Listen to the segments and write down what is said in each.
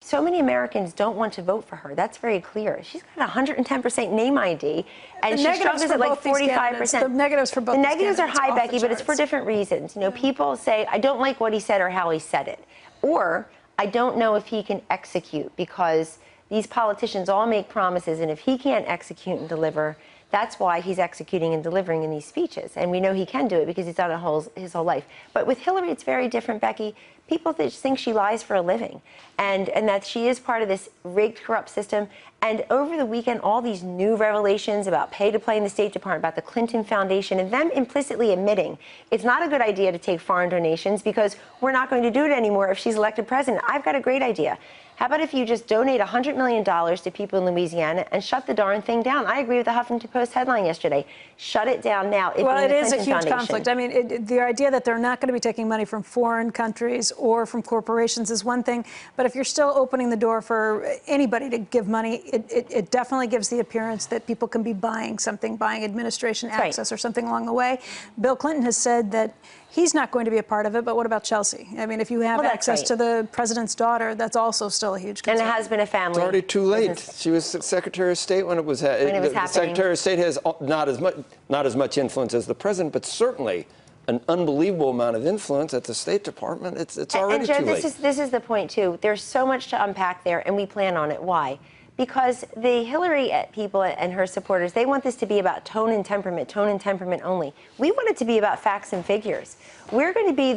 so many Americans don't want to vote for her. That's very clear. She's got 110% name ID, and she struggles at like 45%. The negatives for both. The negatives are high, Becky, but it's for different reasons. You know, people say, I don't like what he said or how he said it, or I don't know if he can execute, because these politicians all make promises, and if he can't execute and deliver, that's why he's executing and delivering in these speeches. And we know he can do it because he's done it his whole life. But with Hillary, it's very different, Becky. People just think she lies for a living, and that she is part of this rigged, corrupt system. And over the weekend, all these new revelations about pay-to-play in the State Department, about the Clinton Foundation, and them implicitly admitting it's not a good idea to take foreign donations because we're not going to do it anymore if she's elected president. I've got a great idea. How about if you just donate $100 million to people in Louisiana and shut the darn thing down? I agree with the Huffington Post headline yesterday. Shut it down now. Well, it is a huge conflict. I mean, the idea that they're not going to be taking money from foreign countries or from corporations is one thing, but if you're still opening the door for anybody to give money, it definitely gives the appearance that people can be buying something, buying administration access or something along the way. Bill Clinton has said that he's not going to be a part of it, but what about Chelsea? I mean, if you have access to the president's daughter, that's also still a huge concern. And it has been a family. It's already too late. She was Secretary of State when it was happening. The Secretary of State has not as much influence as the president, but certainly an unbelievable amount of influence at the State Department. It's already too late. This is the point, too. There's so much to unpack there, and we plan on it. Why? Because the Hillary people and her supporters, they want this to be about tone and temperament only. We want it to be about facts and figures. We're going to be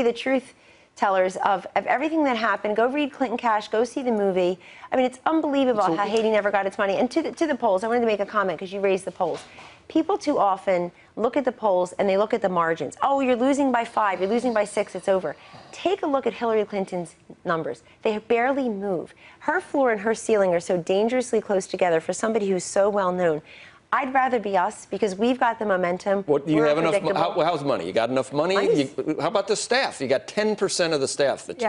the truth tellers of everything that happened. Go read Clinton Cash. Go see the movie. I mean, it's unbelievable how Haiti never got its money. And to the polls, I wanted to make a comment because you raised the polls. People too often look at the polls and they look at the margins. Oh, you're losing by 5, you're losing by 6, it's over. Take a look at Hillary Clinton's numbers. They barely move. Her floor and her ceiling are so dangerously close together for somebody who's so well known. I'd rather be us because we've got the momentum. What, you have enough? How's money? You got enough money? How about the staff? You got 10% of the staff that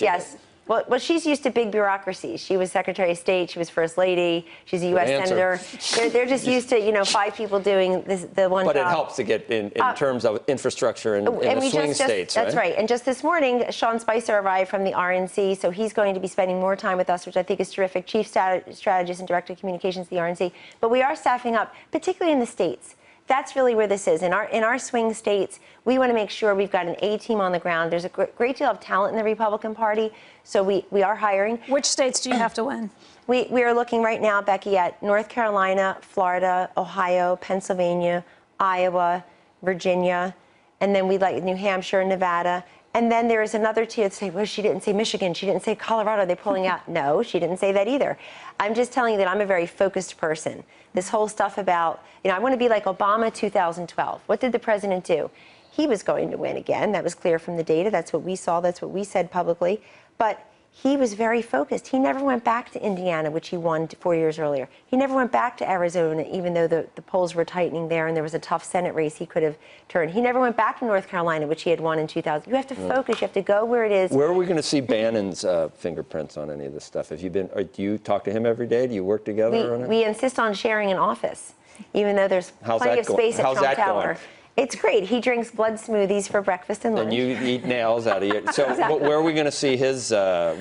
yes. Well, she's used to big bureaucracies. She was Secretary of State. She was First Lady. She's a U.S. Senator. They're just used to, 5 people doing the one job. But it helps to get in terms of infrastructure in the swing states, That's right. And just this morning, Sean Spicer arrived from the RNC, so he's going to be spending more time with us, which I think is terrific. Chief Strategist and Director of Communications at the RNC. But we are staffing up, particularly in the states. That's really where this is. In our swing states, we want to make sure we've got an A team on the ground. There's a great deal of talent in the Republican Party, so we are hiring. Which states do you have to win? We are looking right now, Becky, at North Carolina, Florida, Ohio, Pennsylvania, Iowa, Virginia, and then we'd like New Hampshire, Nevada. And then there is another tier that say, well, she didn't say Michigan, she didn't say Colorado, are they pulling out? No, she didn't say that either. I'm just telling you that I'm a very focused person. This whole stuff about, I want to be like Obama 2012. What did the president do? He was going to win again. That was clear from the data. That's what we saw. That's what we said publicly. But he was very focused. He never went back to Indiana, which he won 4 years earlier. He never went back to Arizona, even though the polls were tightening there and there was a tough Senate race he could have turned. He never went back to North Carolina, which he had won in 2000. You have to focus. You have to go where it is. Where are we going to see Bannon's fingerprints on any of this stuff? Do you talk to him every day? Do you work together on it? We insist on sharing an office, even though there's plenty of space at Trump Tower. It's great. He drinks blood smoothies for breakfast and lunch. And you eat nails out of you. So exactly. Where are we going to see his? I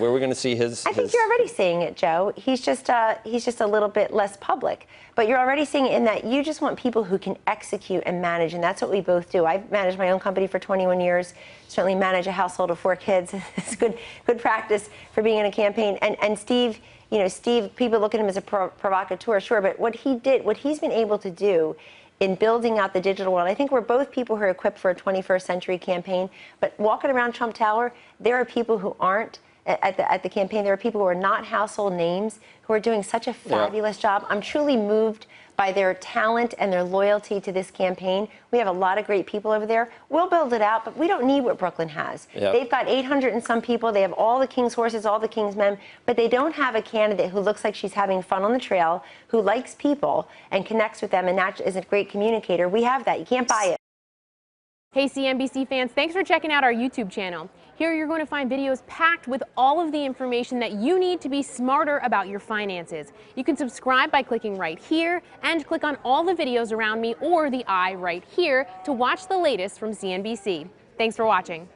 think you're already seeing it, Joe. He's just a little bit less public, but you're already seeing it in that you just want people who can execute and manage, and that's what we both do. I've managed my own company for 21 years. Certainly manage a household of 4 kids. It's good practice for being in a campaign. And Steve, Steve, people look at him as a provocateur, sure, but what he's been able to do in building out the digital world. I think we're both people who are equipped for a 21st century campaign, but walking around Trump Tower, there are people who aren't at the campaign. There are people who are not household names who are doing such a fabulous job. I'm truly moved by their talent and their loyalty to this campaign. We have a lot of great people over there. We'll build it out, but we don't need what Brooklyn has. They've got 800 and some people. They have all the king's horses, all the king's men, but they don't have a candidate who looks like she's having fun on the trail, who likes people and connects with them, and that is a great communicator. We have that. You can't buy it. Hey CNBC fans, thanks for checking out our YouTube channel. Here you're going to find videos packed with all of the information that you need to be smarter about your finances. You can subscribe by clicking right here and click on all the videos around me or the I right here to watch the latest from CNBC. Thanks for watching.